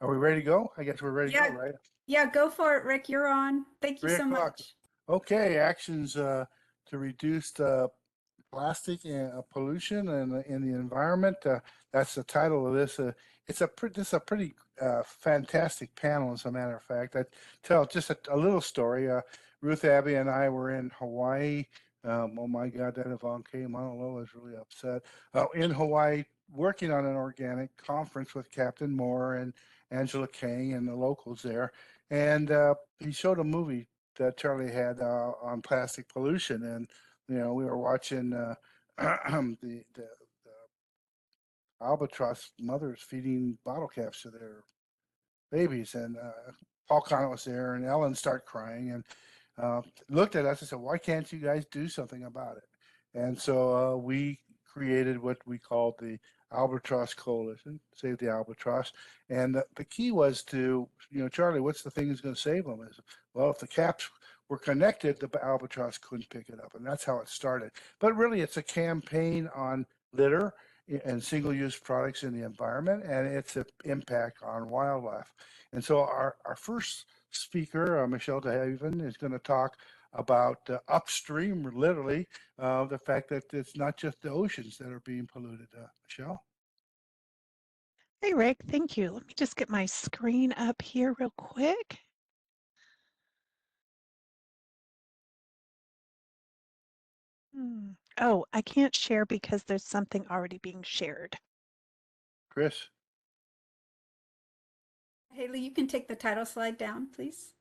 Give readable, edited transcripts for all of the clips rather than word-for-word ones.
Are we ready to go? I guess we're ready to go, right? Yeah, go for it, Rick. You're on. Thank you 3 so o'clock. much. Okay, actions to reduce the plastic pollution and in the environment. That's the title of this. This is a pretty fantastic panel, as a matter of fact. I tell just a little story. Ruth, Abby, and I were in Hawaii. Oh my God, that Yvonne came. I don't know. I was really upset. In Hawaii, working on an organic conference with Captain Moore and Angela Kang and the locals there. And he showed a movie that Charlie had on plastic pollution, and we were watching the albatross mothers feeding bottle caps to their babies, and Paul Connett was there, and Ellen started crying and looked at us and said, "Why can't you guys do something about it?" And so we created what we called the Albatross Coalition, Save the Albatross. And the key was to, Charlie, what's the thing that's going to save them? Is, well, if the caps were connected, the albatross couldn't pick it up. And that's how it started. But really, it's a campaign on litter and single-use products in the environment, and its impact on wildlife. And so our first speaker, Michelle DeHaven, is going to talk about upstream, literally, the fact that it's not just the oceans that are being polluted. Michelle? Hey, Rick, thank you. Let me just get my screen up here real quick. Oh, I can't share because there's something already being shared. Chris? Haley, you can take the title slide down, please.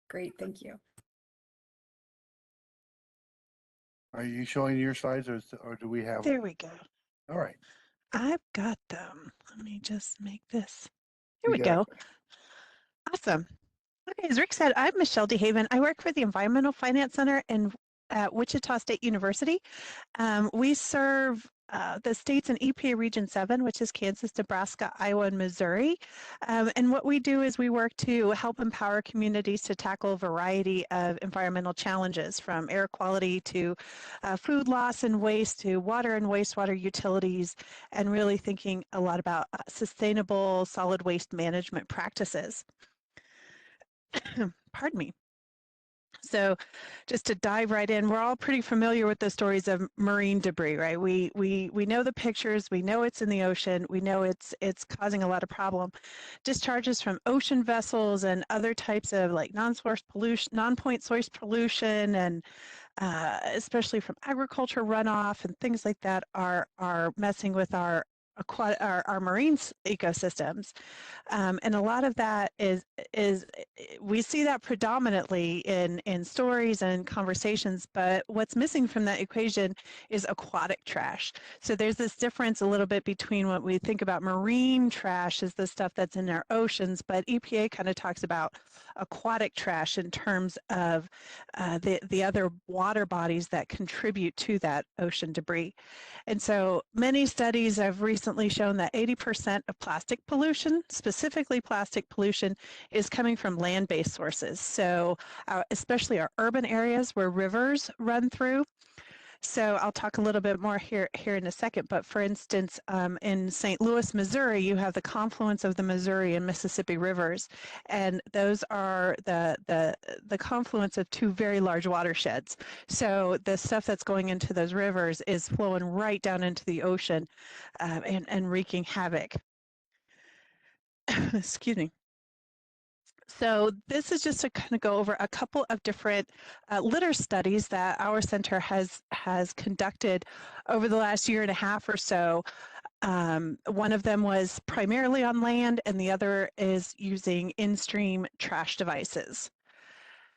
Great, thank you. Are you showing your slides, or do we have? There we go. All right. I've got them. Let me just make this. Here we go. Awesome. Okay, as Rick said, I'm Michelle DeHaven. I work for the Environmental Finance Center at Wichita State University. We serve the states in EPA Region 7, which is Kansas, Nebraska, Iowa, and Missouri. And what we do is we work to help empower communities to tackle a variety of environmental challenges, from air quality to food loss and waste to water and wastewater utilities, and really thinking a lot about sustainable solid waste management practices. Pardon me. So just to dive right in, we're all pretty familiar with the stories of marine debris, right? We know the pictures, we know it's in the ocean, we know it's causing a lot of problem. Discharges from ocean vessels and other types of like non-point source pollution, and especially from agriculture runoff and things like that are messing with our marine ecosystems, and a lot of that is we see that predominantly in stories and conversations, but what's missing from that equation is aquatic trash. So there's this difference a little bit between what we think about marine trash is the stuff that's in our oceans, but EPA kind of talks about aquatic trash in terms of the other water bodies that contribute to that ocean debris. And so many studies have recently shown that 80% of plastic pollution, specifically plastic pollution, is coming from land-based sources. So especially our urban areas where rivers run through. So I'll talk a little bit more here in a second, but for instance, in St. Louis, Missouri, you have the confluence of the Missouri and Mississippi rivers, and those are the confluence of two very large watersheds. So the stuff that's going into those rivers is flowing right down into the ocean and wreaking havoc. Excuse me. So this is just to kind of go over a couple of different litter studies that our center has conducted over the last year and a half or so. One of them was primarily on land, and the other is using in-stream trash devices.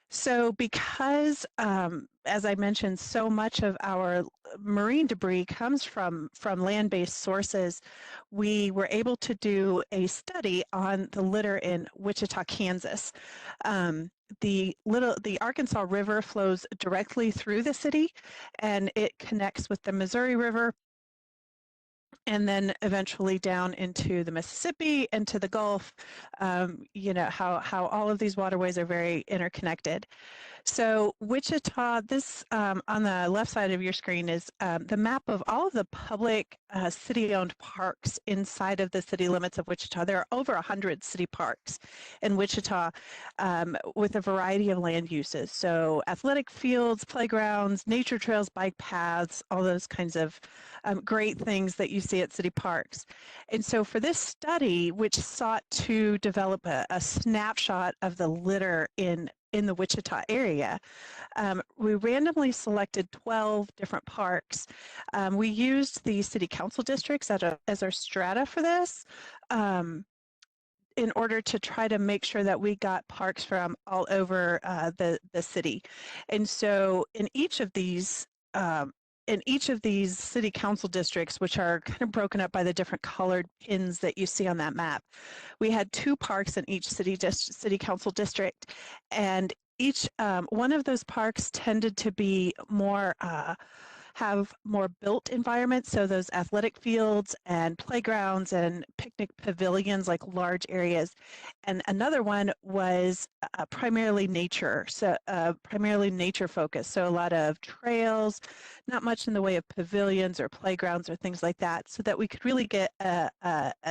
So because, as I mentioned, so much of our marine debris comes from land-based sources, we were able to do a study on the litter in Wichita, Kansas. The Arkansas River flows directly through the city, and it connects with the Missouri River, and then eventually down into the Mississippi and to the Gulf. You know how all of these waterways are very interconnected. So Wichita, this on the left side of your screen is the map of all of the public city-owned parks inside of the city limits of Wichita. There are over 100 city parks in Wichita with a variety of land uses. So athletic fields, playgrounds, nature trails, bike paths, all those kinds of great things that you see at city parks. And so for this study, which sought to develop a snapshot of the litter in the Wichita area, we randomly selected 12 different parks. We used the city council districts as our strata for this in order to try to make sure that we got parks from all over the city. And so in each of these city council districts, which are kind of broken up by the different colored pins that you see on that map, we had 2 parks in each city council district, and each one of those parks tended to be more have more built environments, so those athletic fields and playgrounds and picnic pavilions, like large areas. And another one was primarily nature, so primarily nature focused, so a lot of trails, not much in the way of pavilions or playgrounds or things like that, so that we could really get a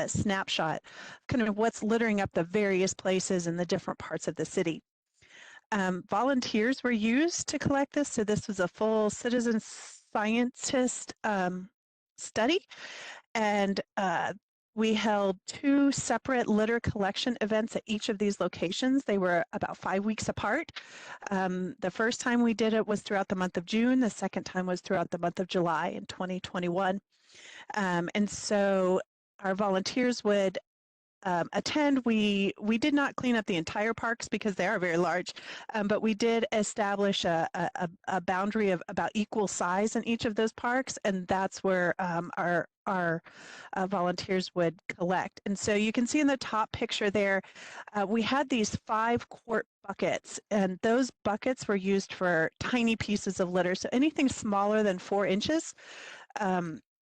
snapshot kind of what's littering up the various places in the different parts of the city. Volunteers were used to collect this, so this was a full citizen scientist study, and we held 2 separate litter collection events at each of these locations. They were about 5 weeks apart. The first time we did it was throughout the month of June. The second time was throughout the month of July in 2021. And so our volunteers would attend. We did not clean up the entire parks because they are very large, but we did establish a boundary of about equal size in each of those parks, and that's where our volunteers would collect. And so you can see in the top picture there, we had these 5-quart buckets, and those buckets were used for tiny pieces of litter. So anything smaller than 4 inches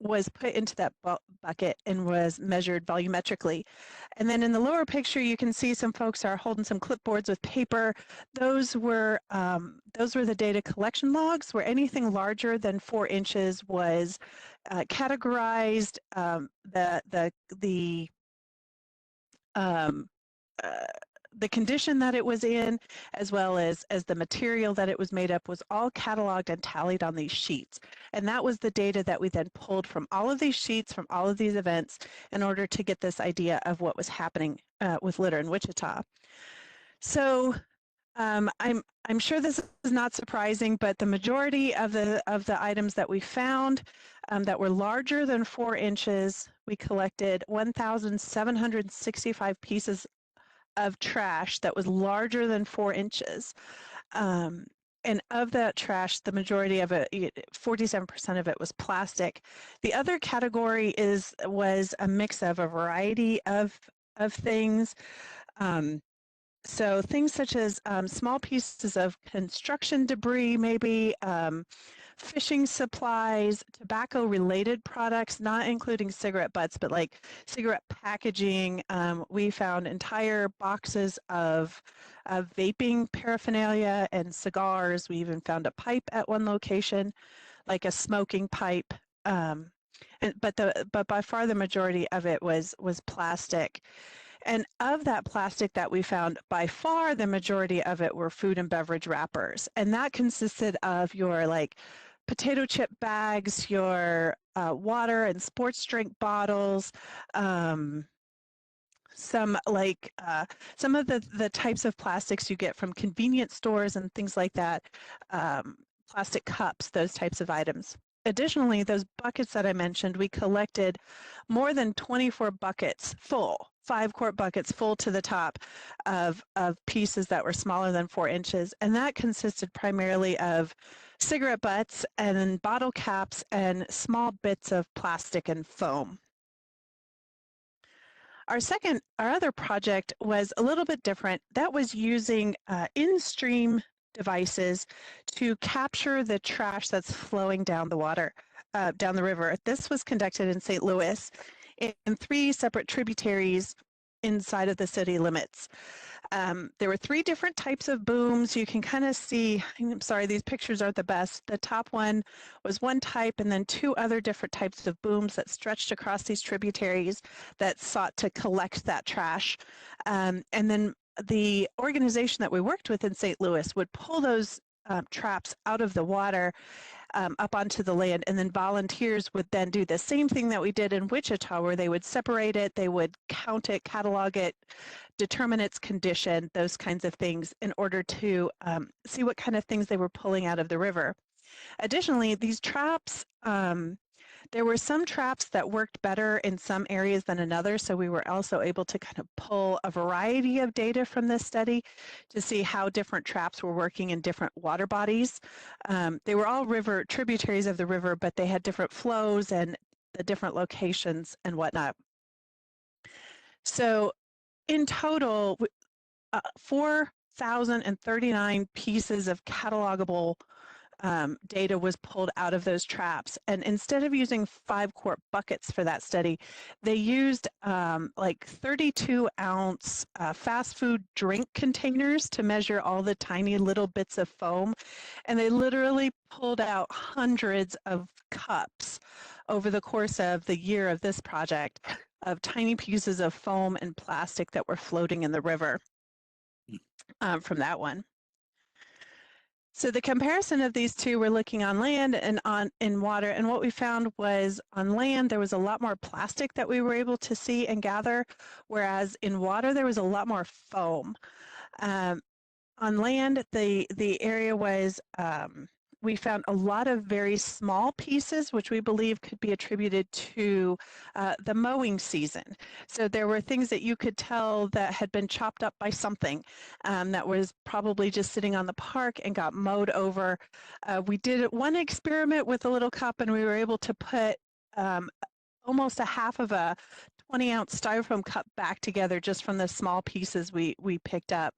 was put into that bucket and was measured volumetrically. And then in the lower picture, you can see some folks are holding some clipboards with paper. Those were the data collection logs, where anything larger than 4 inches was categorized, the condition that it was in, as well as the material that it was made up, was all cataloged and tallied on these sheets. And that was the data that we then pulled from all of these sheets, from all of these events, in order to get this idea of what was happening with litter in Wichita. So I'm sure this is not surprising, but the majority of the items that we found that were larger than 4 inches, we collected 1,765 pieces of trash that was larger than 4 inches. And of that trash, the majority of it, 47% of it, was plastic. The other category was a mix of a variety of things. So things such as small pieces of construction debris, maybe fishing supplies, tobacco-related products, not including cigarette butts, but like cigarette packaging. We found entire boxes of vaping paraphernalia and cigars. We even found a pipe at one location, like a smoking pipe. But by far the majority of it was plastic. And of that plastic that we found, by far the majority of it were food and beverage wrappers. And that consisted of your like potato chip bags, your water and sports drink bottles, some of the types of plastics you get from convenience stores and things like that, plastic cups, those types of items. Additionally, those buckets that I mentioned, we collected more than 24 buckets full, 5-quart buckets full to the top of pieces that were smaller than 4 inches. And that consisted primarily of cigarette butts and bottle caps and small bits of plastic and foam. Our other project was a little bit different. That was using in-stream devices to capture the trash that's flowing down the water, down the river. This was conducted in St. Louis in 3 separate tributaries inside of the city limits. There were 3 different types of booms. You can kind of see, I'm sorry, these pictures aren't the best. The top one was one type, and then 2 other different types of booms that stretched across these tributaries that sought to collect that trash. And then the organization that we worked with in St. Louis would pull those traps out of the water up onto the land, and then volunteers would then do the same thing that we did in Wichita, where they would separate it, they would count it, catalog it, determine its condition, those kinds of things, in order to see what kind of things they were pulling out of the river. Additionally, these traps, there were some traps that worked better in some areas than another, so we were also able to kind of pull a variety of data from this study to see how different traps were working in different water bodies. They were all river tributaries of the river, but they had different flows and the different locations and whatnot. So in total, 4,039 pieces of catalogable data was pulled out of those traps. And instead of using 5-quart buckets for that study, they used like 32-ounce fast food drink containers to measure all the tiny little bits of foam. And they literally pulled out hundreds of cups over the course of the year of this project of tiny pieces of foam and plastic that were floating in the river from that one. So the comparison of these two, we're looking on land and in water, and what we found was on land there was a lot more plastic that we were able to see and gather, whereas in water there was a lot more foam. On land, the area was we found a lot of very small pieces, which we believe could be attributed to the mowing season. So there were things that you could tell that had been chopped up by something that was probably just sitting on the park and got mowed over. We did one experiment with a little cup, and we were able to put almost a half of a 20-ounce styrofoam cup back together just from the small pieces we picked up.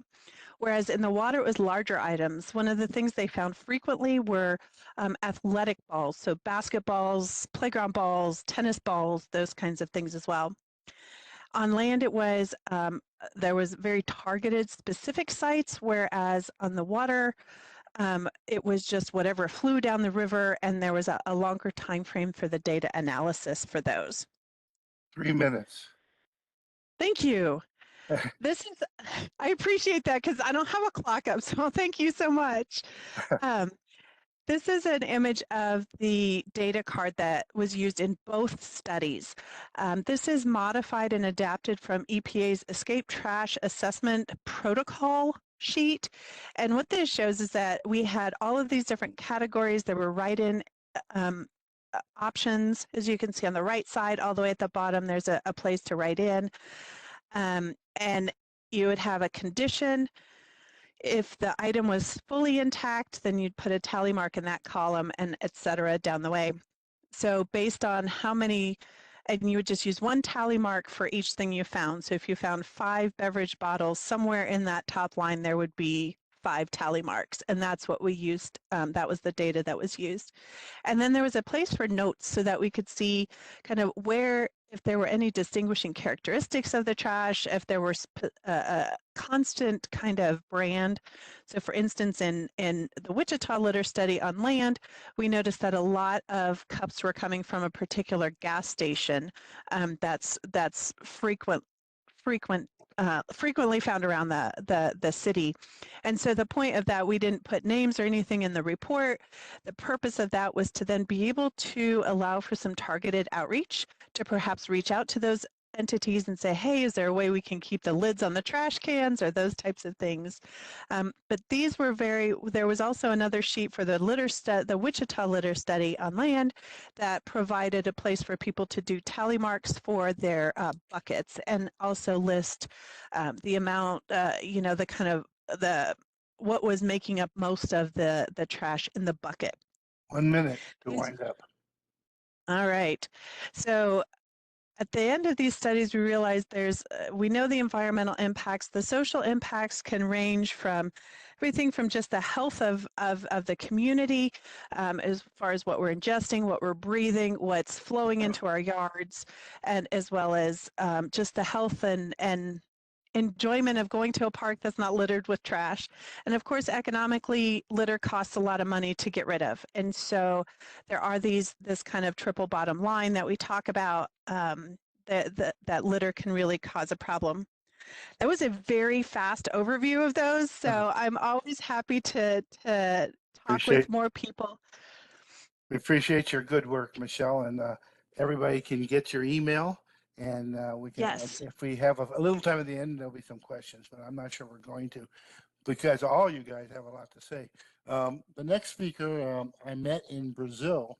Whereas in the water, it was larger items. One of the things they found frequently were athletic balls, so basketballs, playground balls, tennis balls, those kinds of things as well. On land, it was there was very targeted, specific sites, whereas on the water, it was just whatever flew down the river, and there was a longer time frame for the data analysis for those. 3 minutes. Thank you. I appreciate that because I don't have a clock up, so thank you so much. This is an image of the data card that was used in both studies. This is modified and adapted from EPA's Escape Trash Assessment Protocol sheet. And what this shows is that we had all of these different categories. There were write-in options, as you can see on the right side. All the way at the bottom, there's a place to write in. And you would have a condition. If the item was fully intact, then you'd put a tally mark in that column, and et cetera down the way. So based on how many, and you would just use one tally mark for each thing you found. So if you found 5 beverage bottles, somewhere in that top line there would be 5 tally marks, and that's what we used. That was the data that was used. And then there was a place for notes so that we could see kind of where, if there were any distinguishing characteristics of the trash, if there were a constant kind of brand. So for instance, in the Wichita litter study on land, we noticed that a lot of cups were coming from a particular gas station that's frequently found around the city. And so the point of that, we didn't put names or anything in the report. The purpose of that was to then be able to allow for some targeted outreach to perhaps reach out to those entities and say, hey, is there a way we can keep the lids on the trash cans, or those types of things. But these were there was also another sheet for the Wichita litter study on land that provided a place for people to do tally marks for their buckets, and also list the amount, the kind of what was making up most of the trash in the bucket. 1 minute to wind up. All right. So at the end of these studies, we realized we know the environmental impacts. The social impacts can range from everything from just the health of the community, as far as what we're ingesting, what we're breathing, what's flowing into our yards, and as well as just the health and enjoyment of going to a park that's not littered with trash. And of course, economically, litter costs a lot of money to get rid of. And so there are this kind of triple bottom line that we talk about, that litter can really cause a problem. That was a very fast overview of those. So I'm always happy to talk Appreciate with more people. We appreciate your good work, Michelle, and everybody can get your email, and we can. Yes. If we have a little time at the end, there'll be some questions, but I'm not sure we're going to, because all you guys have a lot to say. The next speaker I met in Brazil.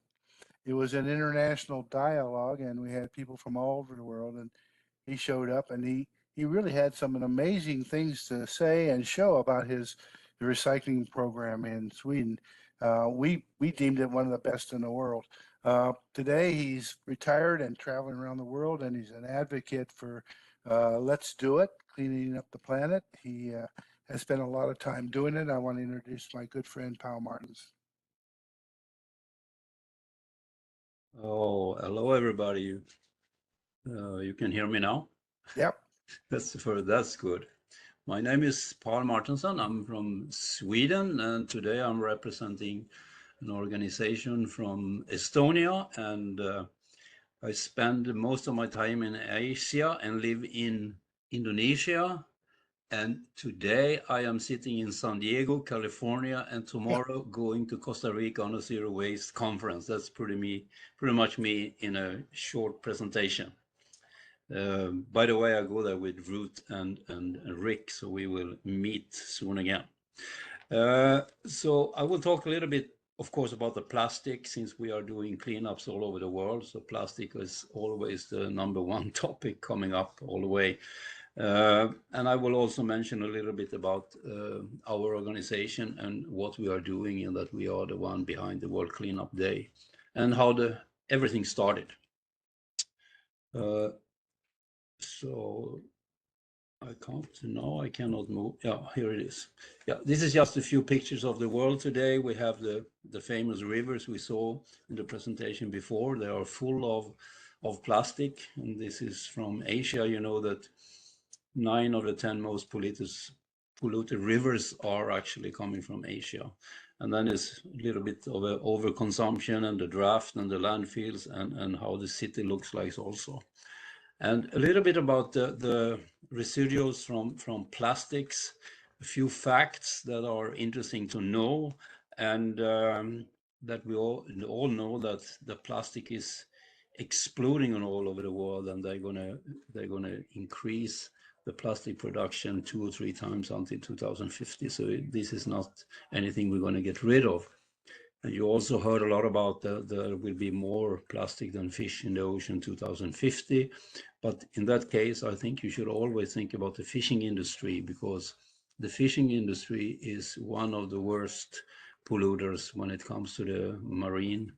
It was an international dialogue, and we had people from all over the world, and he showed up, and he really had some amazing things to say and show about his recycling program in Sweden. We deemed it one of the best in the world. Today he's retired and traveling around the world, and he's an advocate for Let's Do It, cleaning up the planet. He has spent a lot of time doing it. I want to introduce my good friend, Paul Martins. Oh, hello everybody. You can hear me now? Yep. That's good. My name is Paul Martinsson. I'm from Sweden, and today I'm representing an organization from Estonia, and I spend most of my time in Asia and live in Indonesia. And today I am sitting in San Diego, California, and tomorrow going to Costa Rica on a zero waste conference. That's pretty much me in a short presentation. By the way, I go there with Ruth and Rick, so we will meet soon again. So I will talk a little bit, of course, about the plastic, since we are doing cleanups all over the world. So plastic is always the #1 topic coming up all the way. And I will also mention a little bit about our organization and what we are doing, and that we are the one behind the World Cleanup Day and how everything started. So I cannot move. Yeah, here it is. Yeah, this is just a few pictures of the world today. We have the famous rivers we saw in the presentation before. They are full of plastic, and this is from Asia. You know that 9 of the 10 most polluted rivers are actually coming from Asia. And then there's a little bit of a overconsumption and the draft and the landfills and how the city looks like also. And a little bit about the residuals from plastics, a few facts that are interesting to know, and that we all know that the plastic is exploding all over the world, and they're gonna increase the plastic production 2 or 3 times until 2050. So this is not anything we're going to get rid of. And you also heard a lot about there will be more plastic than fish in the ocean 2050. But in that case, I think you should always think about the fishing industry, because the fishing industry is one of the worst polluters when it comes to the marine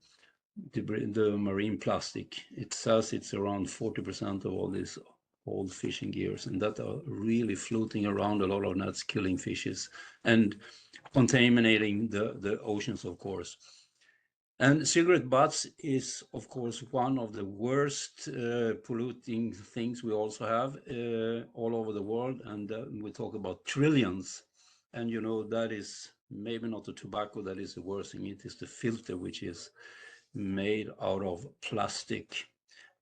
plastic. It says it's around 40% of all these old fishing gears, and that are really floating around a lot of nets, killing fishes and contaminating the oceans, of course. And cigarette butts is, of course, one of the worst polluting things we also have all over the world, and we talk about trillions. And you know, that is maybe not the tobacco that is the worst thing. It is the filter, which is made out of plastic,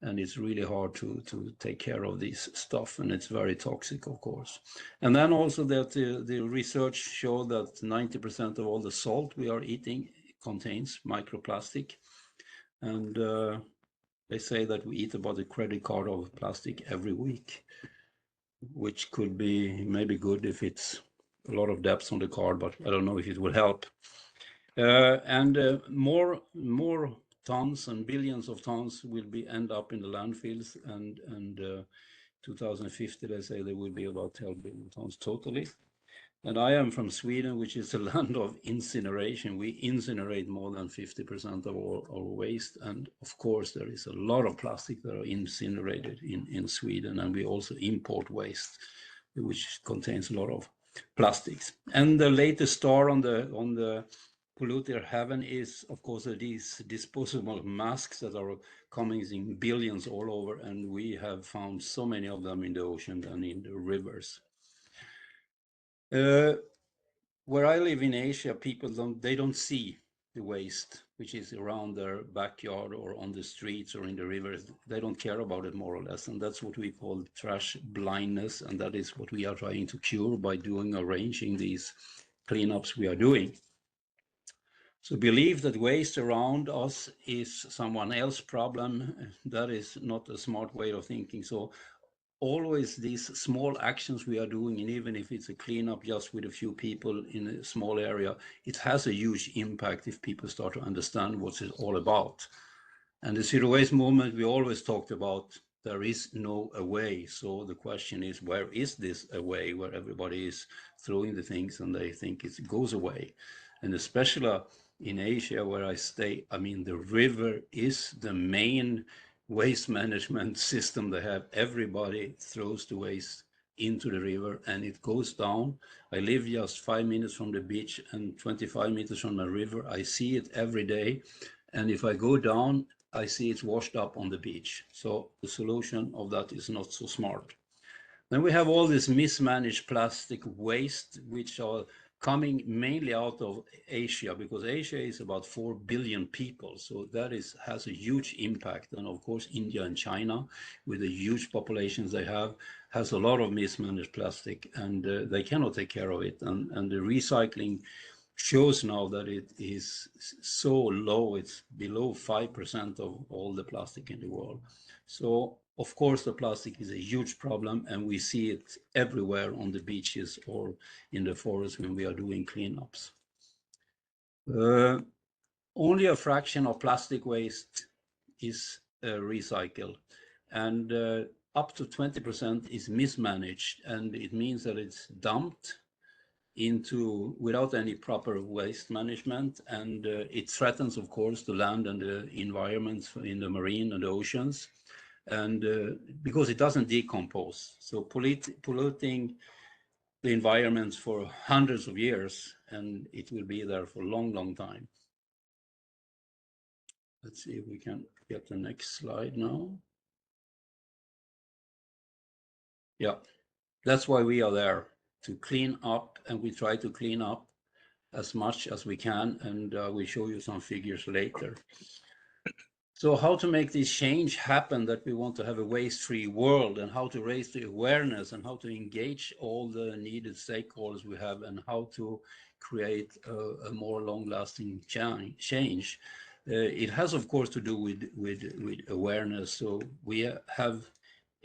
and it's really hard to take care of this stuff, and it's very toxic, of course. And then also that the research showed that 90% of all the salt we are eating contains microplastic, and they say that we eat about a credit card of plastic every week, which could be maybe good if it's a lot of debts on the card, but I don't know if it will help. And more tons and billions of tons will end up in the landfills, and 2050 they say there will be about 12 billion tons totally. And I am from Sweden, which is a land of incineration. We incinerate more than 50% of our waste, and of course there is a lot of plastic that are incinerated in Sweden, and we also import waste which contains a lot of plastics. And the latest star on the polluter heaven is, of course, these disposable masks that are coming in billions all over, and we have found so many of them in the ocean and in the rivers. Where I live in Asia, people don't see the waste which is around their backyard or on the streets or in the rivers. They don't care about it, more or less, and that's what we call trash blindness, and that is what we are trying to cure by arranging these cleanups we are doing. So believe that waste around us is someone else's problem, that is not a smart way of thinking. So always these small actions we are doing, and even if it's a cleanup just with a few people in a small area, it has a huge impact if people start to understand what it's all about. And the zero waste movement, we always talked about, there is no away. So the question is, where is this away, where everybody is throwing the things and they think it goes away? And especially in Asia, where I stay, I mean, the river is the main waste management system they have. Everybody throws the waste into the river and it goes down. I live just 5 minutes from the beach and 25 meters from the river. I see it every day. And if I go down, I see it's washed up on the beach. So the solution of that is not so smart. Then we have all this mismanaged plastic waste, which are coming mainly out of Asia, because Asia is about 4 billion people. So that has a huge impact. And of course, India and China, with the huge populations they have, has a lot of mismanaged plastic, and they cannot take care of it. And the recycling shows now that it is so low, it's below 5% of all the plastic in the world. So of course the plastic is a huge problem, and we see it everywhere on the beaches or in the forest when we are doing cleanups. Only a fraction of plastic waste is recycled, and up to 20% is mismanaged, and it means that it's dumped into without any proper waste management, and it threatens, of course, the land and the environment in the marine and the oceans, and because it doesn't decompose, so polluting the environment for hundreds of years, and it will be there for a long time. Let's see if we can get the next slide now. Yeah, that's why we are there, to clean up, and we try to clean up as much as we can, and we'll show you some figures later. So how to make this change happen, that we want to have a waste-free world, and how to raise the awareness, and how to engage all the needed stakeholders we have, and how to create a more long-lasting change. It has, of course, to do with awareness. So we have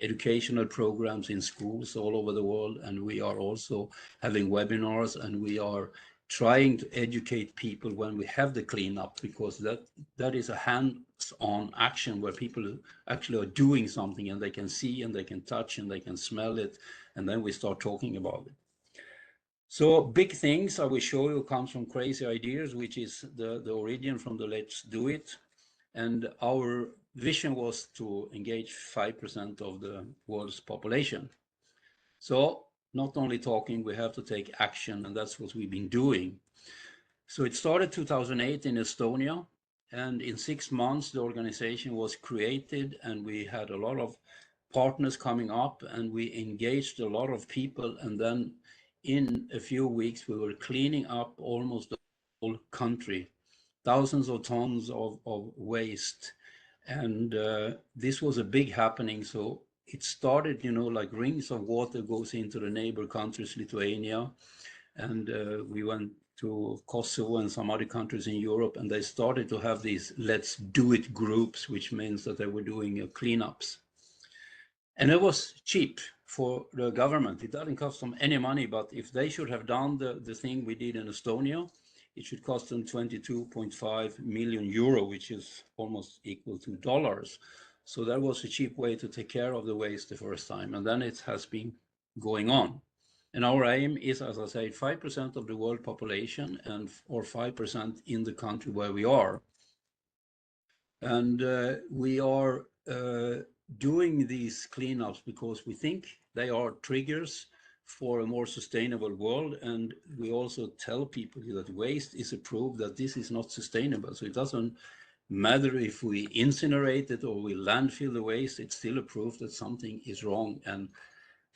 educational programs in schools all over the world, and we are also having webinars, and we are trying to educate people when we have the cleanup, because that is a hands-on action where people actually are doing something, and they can see and they can touch and they can smell it, and then we start talking about it. So big things I will show you comes from crazy ideas, which is the origin from the Let's Do It. And our vision was to engage 5% of the world's population. So not only talking, we have to take action, and that's what we've been doing. So it started 2008 in Estonia, and in 6 months the organization was created, and we had a lot of partners coming up, and we engaged a lot of people, and then in a few weeks we were cleaning up almost the whole country, thousands of tons of waste, and this was a big happening. So it started, like rings of water goes into the neighbor countries, Lithuania, and we went to Kosovo and some other countries in Europe, and they started to have these Let's Do It groups, which means that they were doing cleanups. And it was cheap for the government. It doesn't cost them any money, but if they should have done the thing we did in Estonia, it should cost them 22.5 million euro, which is almost equal to dollars. So that was a cheap way to take care of the waste the first time. And then it has been going on. And our aim is, as I say, 5% of the world population, or 5% in the country where we are. And we are doing these cleanups because we think they are triggers for a more sustainable world, and we also tell people that waste is a proof that this is not sustainable. So it doesn't matter if we incinerate it or we landfill the waste, it's still a proof that something is wrong. And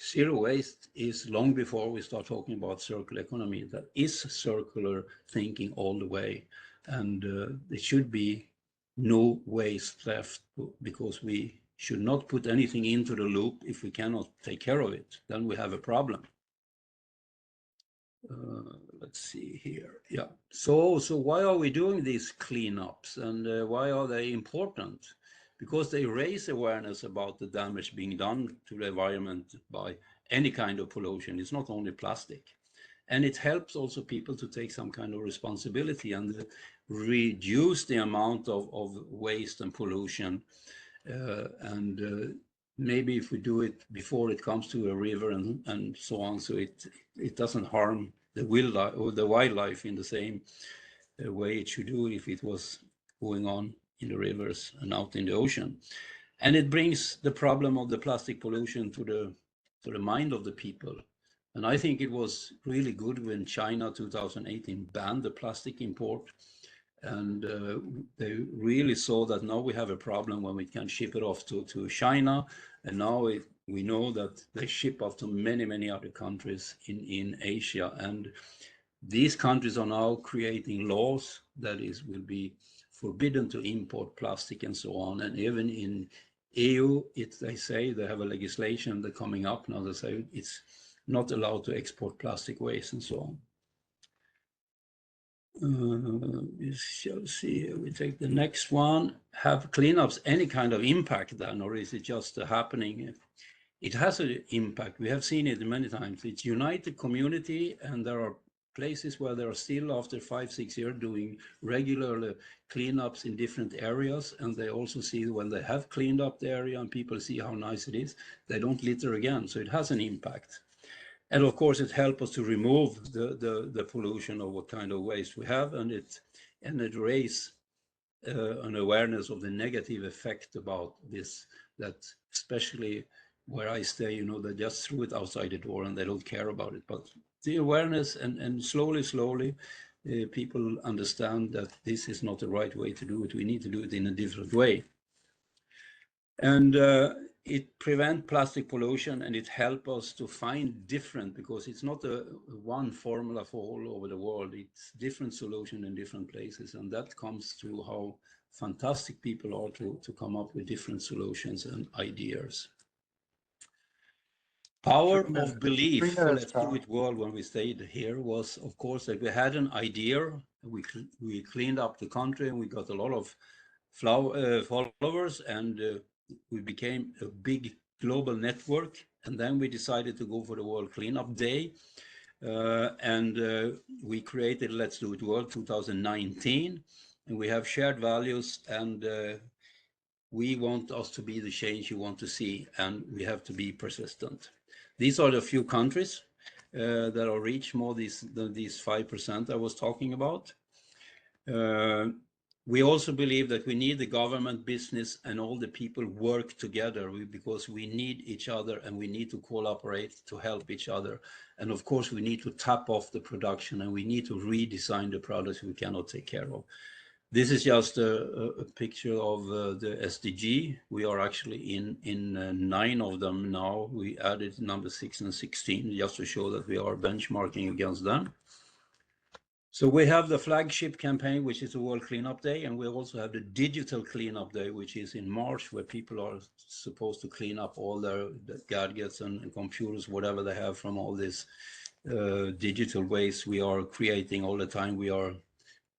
zero waste is long before we start talking about circular economy. That is circular thinking all the way. And it should be no waste left, because we should not put anything into the loop if we cannot take care of it. Then we have a problem. Let's see here. Yeah. So why are we doing these cleanups, and why are they important? Because they raise awareness about the damage being done to the environment by any kind of pollution. It's not only plastic. And it helps also people to take some kind of responsibility and reduce the amount of waste and pollution. Maybe if we do it before it comes to a river and so on, so it doesn't harm the wildlife or the wildlife in the same way it should do if it was going on in the rivers and out in the ocean. And it brings the problem of the plastic pollution to the mind of the people. And I think it was really good when China 2018 banned the plastic import. And they really saw that now we have a problem when we can ship it off to China. And now we know that they ship off to many, many other countries in Asia. And these countries are now creating laws that will be forbidden to import plastic and so on. And even in EU, they say they have a legislation that's coming up now that say it's not allowed to export plastic waste and so on. We shall see. We take the next one. Have cleanups any kind of impact then, or is it just happening? It has an impact. We have seen it many times. It's united community, and there are places where they are still, after 5-6 years, doing regular cleanups in different areas. And they also see when they have cleaned up the area and people see how nice it is, they don't litter again. So it has an impact. And of course, it helps us to remove the pollution of what kind of waste we have, and it raises an awareness of the negative effect about this, that especially where I stay, you know, they just threw it outside the door and they don't care about it. But the awareness and slowly, people understand that this is not the right way to do it. We need to do it in a different way. And it prevents plastic pollution, and it helps us to find different, because it's not a one formula for all over the world. It's different solutions in different places, and that comes through how fantastic people are to come up with different solutions and ideas. Power of belief for Let's Do It World when we stayed here was, of course, that we had an idea. We cleaned up the country, and we got a lot of followers, and we became a big global network. And then we decided to go for the World Cleanup Day. We created Let's Do It World 2019. And we have shared values, and we want us to be the change you want to see, and we have to be persistent. These are the few countries that are reached more than these 5% I was talking about. We also believe that we need the government, business, and all the people work together, because we need each other, and we need to cooperate to help each other. And of course, we need to tap off the production, and we need to redesign the products we cannot take care of. This is just a picture of the SDG. We are actually in 9 of them now. We added number 6 and 16 just to show that we are benchmarking against them. So we have the flagship campaign, which is the World Cleanup Day, and we also have the Digital Cleanup Day, which is in March, where people are supposed to clean up all their gadgets and computers, whatever they have from all this digital waste we are creating all the time. We are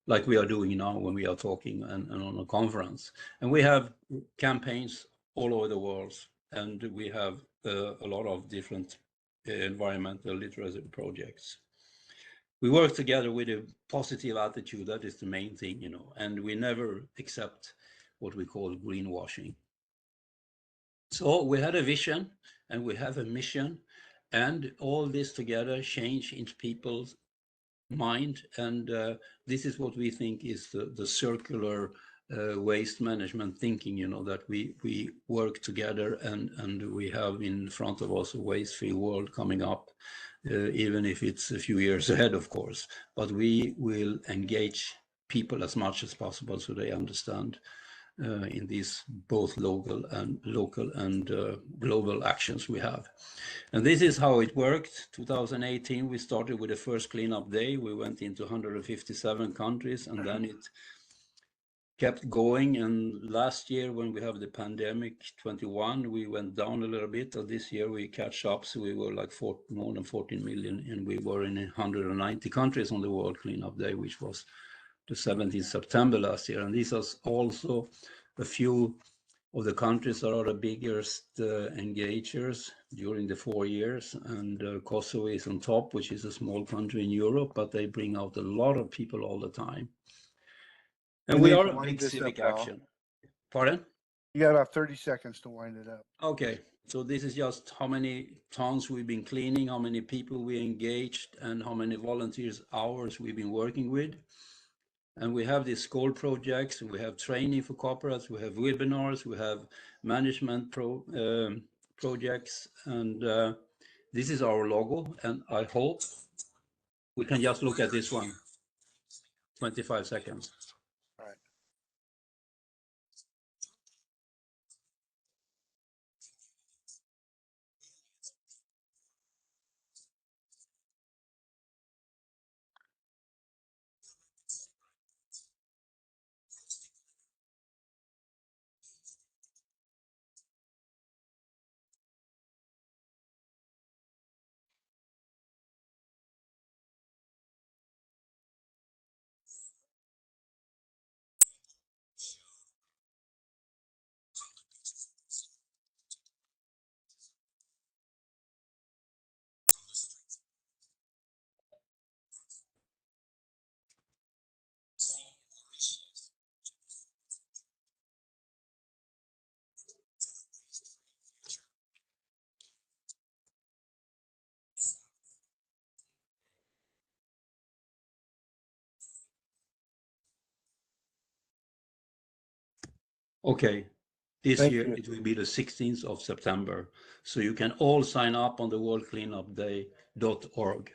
like we are doing now when we are talking and on a conference. And we have campaigns all over the world, and we have a lot of different environmental literacy projects. We work together with a positive attitude. That is the main thing, you know, and we never accept what we call greenwashing. So we had a vision, and we have a mission, and all this together change into people's mind, and this is what we think is the circular waste management thinking, you know, that we work together, and we have in front of us a waste-free world coming up, even if it's a few years ahead, of course. But we will engage people as much as possible so they understand in these both local and global actions we have. And this is how it worked. 2018, we started with the first cleanup day. We went into 157 countries, and then it kept going. And last year, when we have the pandemic, 21, we went down a little bit. And this year we catch up, so we were like more than 14 million, and we were in 190 countries on the World Cleanup Day, which was the 17th September last year. And these are also a few of the countries that are the biggest engagers during the 4 years. And Kosovo is on top, which is a small country in Europe, but they bring out a lot of people all the time. And we are a big civic action. Pardon? You got about 30 seconds to wind it up. Okay, so this is just how many tons we've been cleaning, how many people we engaged, and how many volunteers hours we've been working with. And we have these school projects, we have training for corporates, we have webinars, we have management projects, and this is our logo. And I hope we can just look at this one, 25 seconds. All right. Okay, this Thank year you. it will be the 16th of September. So you can all sign up on the worldcleanupday.org.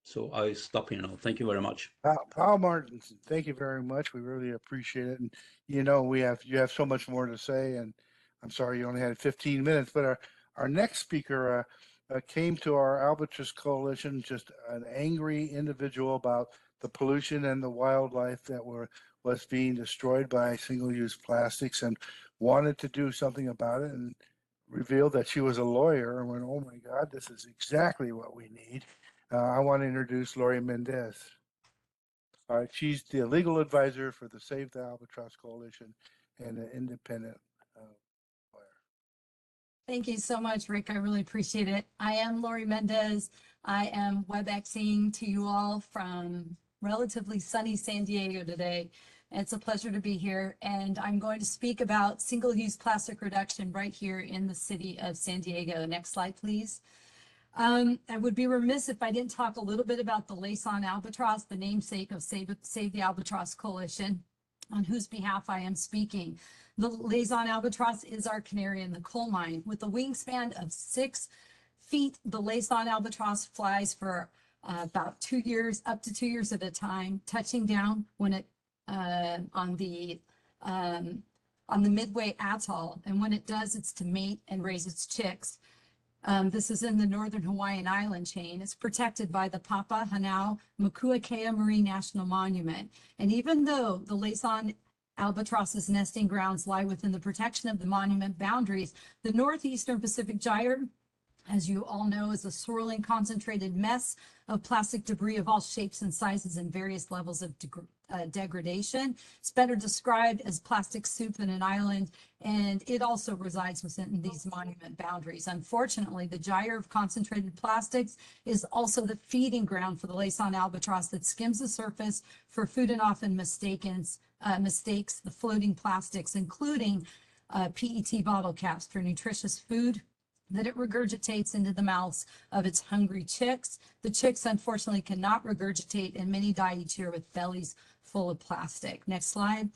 So I stop here now. Thank you very much. Paul Martinson, thank you very much. We really appreciate it. And you know, you have so much more to say, and I'm sorry you only had 15 minutes, but our next speaker came to our Albatross Coalition, just an angry individual about the pollution and the wildlife that was being destroyed by single-use plastics, and wanted to do something about it, and revealed that she was a lawyer, and went, oh my God, this is exactly what we need. I want to introduce Lori Mendez. All right, she's the legal advisor for the Save the Albatross Coalition and an independent lawyer. Thank you so much, Rick. I really appreciate it. I am Lori Mendez. I am WebExing to you all from relatively sunny San Diego today. It's a pleasure to be here, and I'm going to speak about single-use plastic reduction right here in the city of San Diego. Next slide, please. I would be remiss if I didn't talk a little bit about the Liaison Albatross, the namesake of Save the Albatross Coalition, on whose behalf I am speaking. The Liaison Albatross is our canary in the coal mine. With a wingspan of 6 feet, the Liaison Albatross flies for about 2 years, up to 2 years at a time, touching down when it on the Midway Atoll. And when it does, it's to mate and raise its chicks. This is in the northern Hawaiian island chain. It's protected by the Papahanaumokuakea Marine National Monument. And even though the Liaison Albatross's nesting grounds lie within the protection of the monument boundaries, the northeastern Pacific Gyre, as you all know, is a swirling concentrated mess of plastic debris of all shapes and sizes and various levels of degradation. It's better described as plastic soup in an island, and it also resides within these monument boundaries. Unfortunately, the gyre of concentrated plastics is also the feeding ground for the Liaison Albatross that skims the surface for food and often mistakes the floating plastics, including PET bottle caps for nutritious food that it regurgitates into the mouths of its hungry chicks. The chicks, unfortunately, cannot regurgitate, and many die each year with bellies full of plastic. Next slide.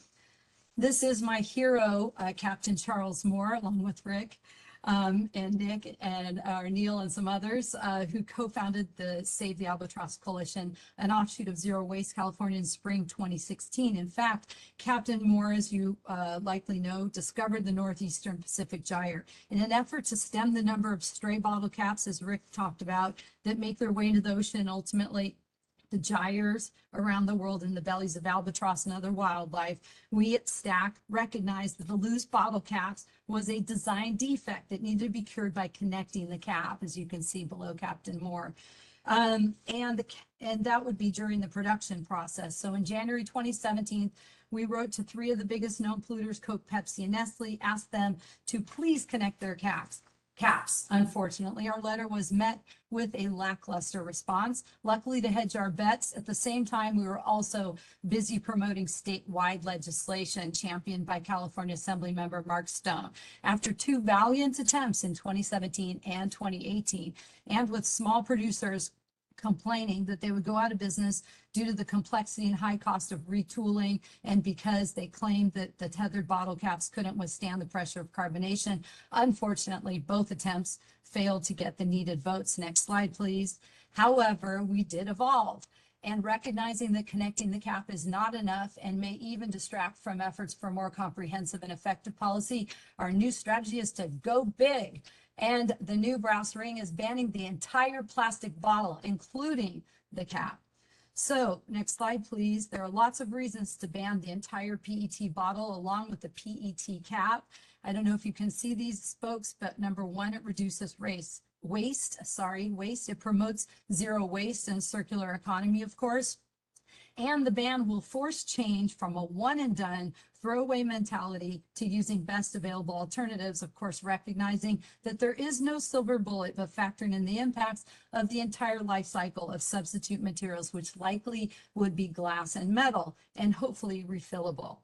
This is my hero, Captain Charles Moore, along with Rick and Nick and Neil and some others who co-founded the Save the Albatross Coalition, an offshoot of Zero Waste California in spring 2016. In fact, Captain Moore, as you likely know, discovered the Northeastern Pacific Gyre in an effort to stem the number of stray bottle caps, as Rick talked about, that make their way into the ocean, ultimately the gyres around the world in the bellies of albatross and other wildlife. We at STAC recognized that the loose bottle caps was a design defect that needed to be cured by connecting the cap, as you can see below Captain Moore. And that would be during the production process. So in January 2017, we wrote to 3 of the biggest known polluters, Coke, Pepsi, and Nestle, asked them to please connect their caps. Unfortunately, our letter was met with a lackluster response. Luckily, to hedge our bets, at the same time, we were also busy promoting statewide legislation championed by California Assemblymember Mark Stone. After 2 valiant attempts in 2017 and 2018, and with small producers complaining that they would go out of business due to the complexity and high cost of retooling, and because they claimed that the tethered bottle caps couldn't withstand the pressure of carbonation. Unfortunately, both attempts failed to get the needed votes. Next slide, please. However, we did evolve, and recognizing that connecting the cap is not enough and may even distract from efforts for more comprehensive and effective policy, our new strategy is to go big. And the new brass ring is banning the entire plastic bottle, including the cap. So next slide, please. There are lots of reasons to ban the entire PET bottle along with the PET cap. I don't know if you can see these spokes, but number 1, it reduces waste. It promotes zero waste and circular economy, of course. And the ban will force change from a one and done throwaway mentality to using best available alternatives, of course, recognizing that there is no silver bullet, but factoring in the impacts of the entire life cycle of substitute materials, which likely would be glass and metal, and hopefully refillable.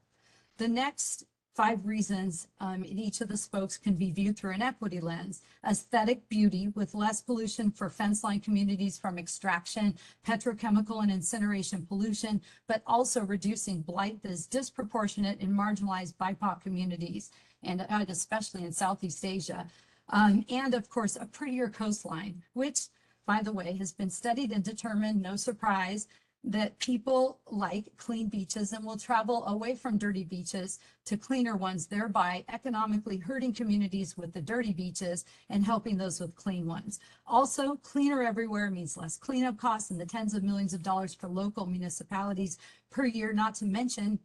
The next 5 reasons in each of the spokes can be viewed through an equity lens. Aesthetic beauty with less pollution for fence line communities from extraction, petrochemical and incineration pollution, but also reducing blight that is disproportionate in marginalized BIPOC communities, and especially in Southeast Asia. And of course, a prettier coastline, which, by the way, has been studied and determined, no surprise, that people like clean beaches and will travel away from dirty beaches to cleaner ones, thereby economically hurting communities with the dirty beaches and helping those with clean ones. Also, cleaner everywhere means less cleanup costs and the tens of millions of dollars for local municipalities per year, not to mention,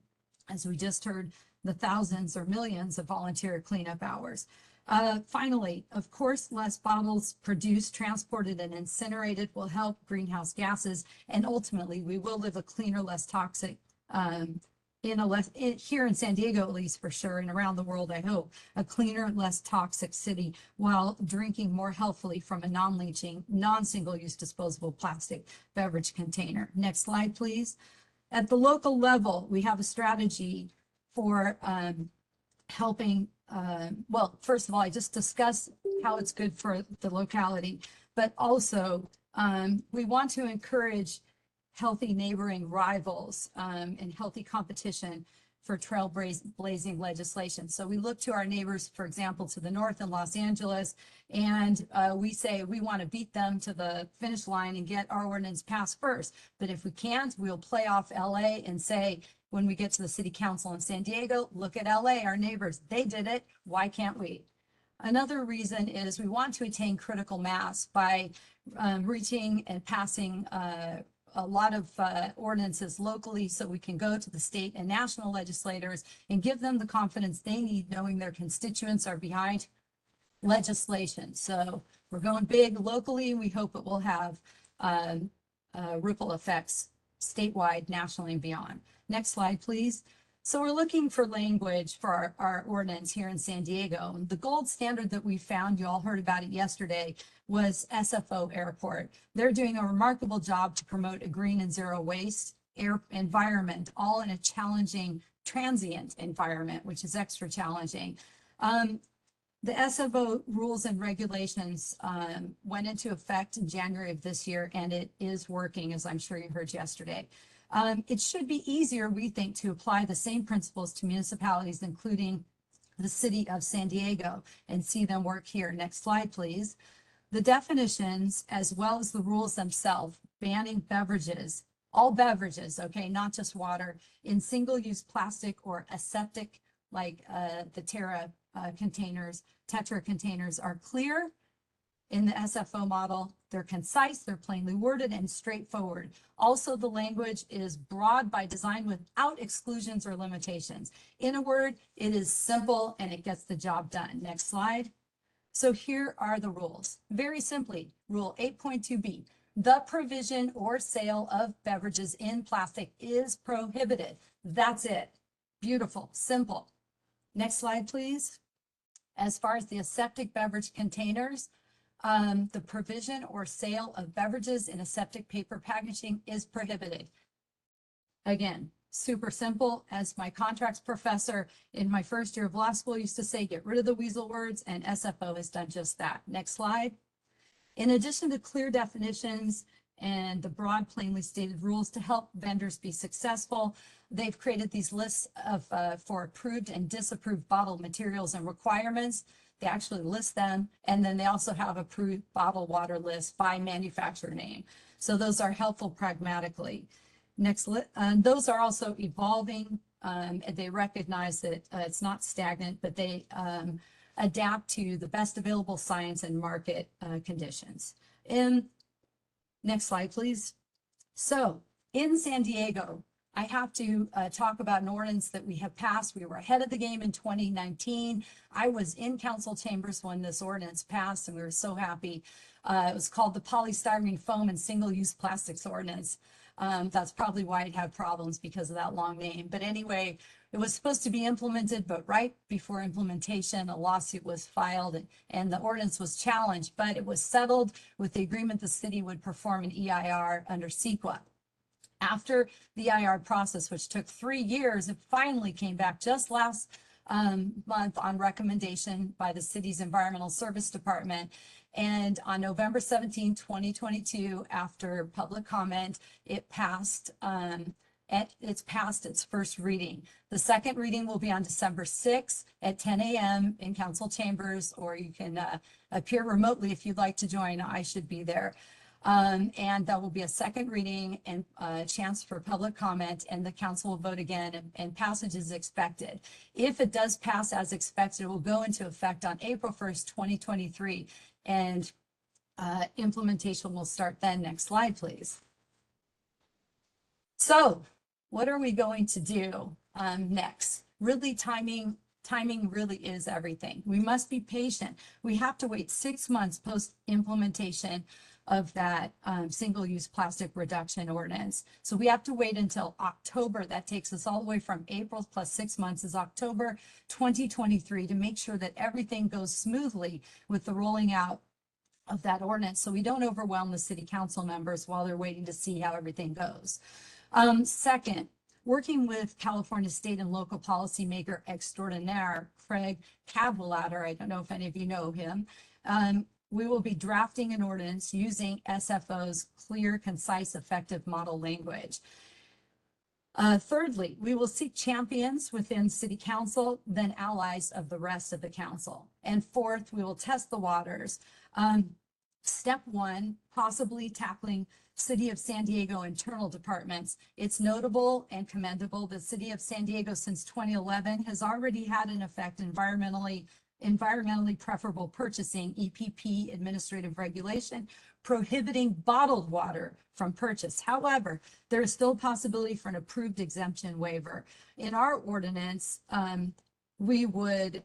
as we just heard, the thousands or millions of volunteer cleanup hours. Finally, of course, less bottles produced, transported, and incinerated will help greenhouse gases, and ultimately we will live a cleaner, less toxic, here in San Diego, at least for sure, and around the world, I hope, a cleaner, less toxic city while drinking more healthfully from a non-leaching, non-single-use disposable plastic beverage container. Next slide, please. At the local level, we have a strategy for helping. Well, first of all, I just discussed how it's good for the locality, but also we want to encourage healthy neighboring rivals and healthy competition for trailblazing legislation. So we look to our neighbors, for example, to the north in Los Angeles, and we say we want to beat them to the finish line and get our ordinance passed first. But if we can't, we'll play off LA and say, when we get to the city council in San Diego, look at LA, our neighbors, they did it, why can't we? Another reason is we want to attain critical mass by reaching and passing a lot of ordinances locally, so we can go to the state and national legislators and give them the confidence they need, knowing their constituents are behind legislation. So we're going big locally. We hope it will have ripple effects statewide, nationally, and beyond. Next slide, please. So we're looking for language for our ordinance here in San Diego. The gold standard that we found, you all heard about it yesterday, was SFO Airport. They're doing a remarkable job to promote a green and zero waste air environment, all in a challenging transient environment, which is extra challenging. The SFO rules and regulations went into effect in January of this year, and it is working, as I'm sure you heard yesterday. It should be easier, we think, to apply the same principles to municipalities, including the city of San Diego, and see them work here. Next slide, please. The definitions, as well as the rules themselves, banning beverages, all beverages, okay, not just water, in single-use plastic or aseptic, like the Tetra containers, are clear in the SFO model. They're concise, they're plainly worded, and straightforward. Also, the language is broad by design without exclusions or limitations. In a word, it is simple and it gets the job done. Next slide. So here are the rules. Very simply, Rule 8.2b, the provision or sale of beverages in plastic is prohibited. That's it. Beautiful, simple. Next slide, please. As far as the aseptic beverage containers, the provision or sale of beverages in aseptic paper packaging is prohibited. Again, super simple. As my contracts professor in my first year of law school used to say, get rid of the weasel words, and SFO has done just that. Next slide. In addition to clear definitions and the broad, plainly stated rules to help vendors be successful, they've created these lists of for approved and disapproved bottled materials and requirements. They actually list them, and then they also have approved bottled water lists by manufacturer name. So those are helpful pragmatically. Next, those are also evolving. They recognize that it's not stagnant, but they adapt to the best available science and market conditions. And next slide, please. So in San Diego, I have to talk about an ordinance that we have passed. We were ahead of the game in 2019. I was in council chambers when this ordinance passed, and we were so happy. It was called the Polystyrene Foam and Single-Use Plastics Ordinance. That's probably why it had problems, because of that long name. But anyway, it was supposed to be implemented, but right before implementation, a lawsuit was filed and the ordinance was challenged, but it was settled with the agreement the city would perform an EIR under CEQA. After the EIR process, which took 3 years, it finally came back just last month on recommendation by the city's Environmental Service Department. And on November 17, 2022, after public comment, it passed. It's passed its first reading. The second reading will be on December 6th at 10 a.m. in council chambers, or you can appear remotely if you'd like to join. I should be there. And that will be a second reading and a chance for public comment, and the council will vote again, and passage is expected. If it does pass as expected, it will go into effect on April 1st, 2023, and implementation will start then. Next slide, please. So what are we going to do next? Really, timing really is everything. We must be patient. We have to wait 6 months post implementation of that single-use plastic reduction ordinance. So we have to wait until October. That takes us all the way from April plus 6 months is October 2023 to make sure that everything goes smoothly with the rolling out of that ordinance, so we don't overwhelm the city council members while they're waiting to see how everything goes. Second, working with California state and local policymaker extraordinaire, Craig Cadwallader, I don't know if any of you know him, we will be drafting an ordinance using SFO's clear, concise, effective model language. Thirdly, we will seek champions within city council, then allies of the rest of the council. And fourth, we will test the waters. Step one, possibly tackling City of San Diego internal departments. It's notable and commendable that City of San Diego since 2011 has already had in effect environmentally preferable purchasing, EPP administrative regulation, prohibiting bottled water from purchase. However, there is still a possibility for an approved exemption waiver. In our ordinance, we would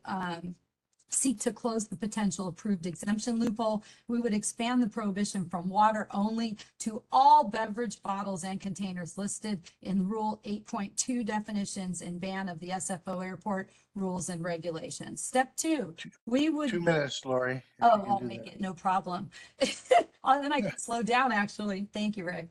seek to close the potential approved exemption loophole. We would expand the prohibition from water only to all beverage bottles and containers listed in Rule 8.2 definitions and ban of the SFO airport rules and regulations. Step two, we would— 2 minutes, Lori. if you Oh, can I'll do make that. it, no problem. Oh, then I can slow down, actually. Thank you, Rick.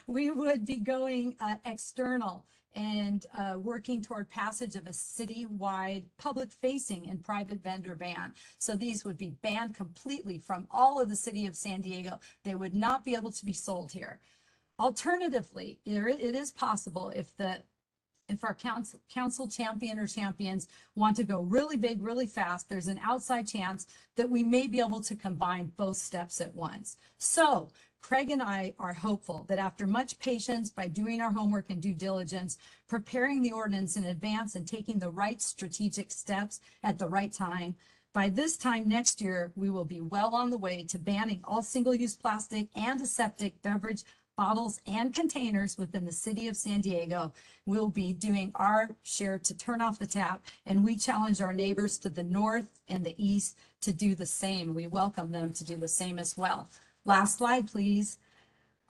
We would be going external and working toward passage of a citywide public-facing and private vendor ban. So these would be banned completely from all of the city of San Diego. They would not be able to be sold here. Alternatively, it is possible if our council champion or champions want to go really big, really fast, there's an outside chance that we may be able to combine both steps at once. So Craig and I are hopeful that after much patience, by doing our homework and due diligence, preparing the ordinance in advance and taking the right strategic steps at the right time, by this time next year, we will be well on the way to banning all single-use plastic and aseptic beverage bottles and containers within the city of San Diego. We'll be doing our share to turn off the tap, and we challenge our neighbors to the north and the east to do the same. We welcome them to do the same as well. Last slide, please.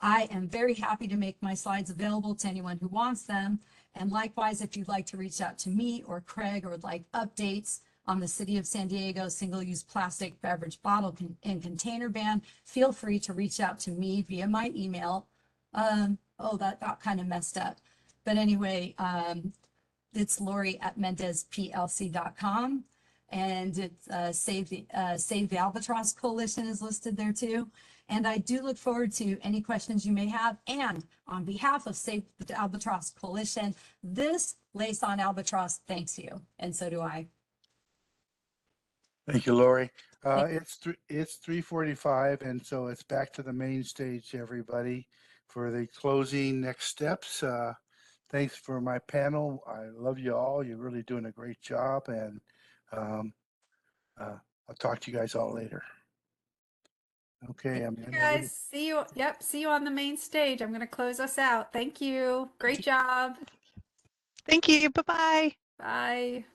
I am very happy to make my slides available to anyone who wants them. And likewise, if you'd like to reach out to me or Craig or would like updates on the City of San Diego single-use plastic beverage bottle and container ban, feel free to reach out to me via my email. Oh, that got kind of messed up. But anyway, it's Lori@mendezplc.com. And it's Save the Albatross Coalition is listed there too. And I do look forward to any questions you may have. And on behalf of Save the Albatross Coalition, this Lace on Albatross thanks you. And so do I. Thank you, Lori. It's 3:45, and so it's back to the main stage, everybody, for the closing next steps. Thanks for my panel. I love you all. You're really doing a great job, and I'll talk to you guys all later. Okay, I'm You guys, see you. Yep, see you on the main stage. I'm going to close us out. Thank you. Great job. Thank you. Bye-bye. Bye.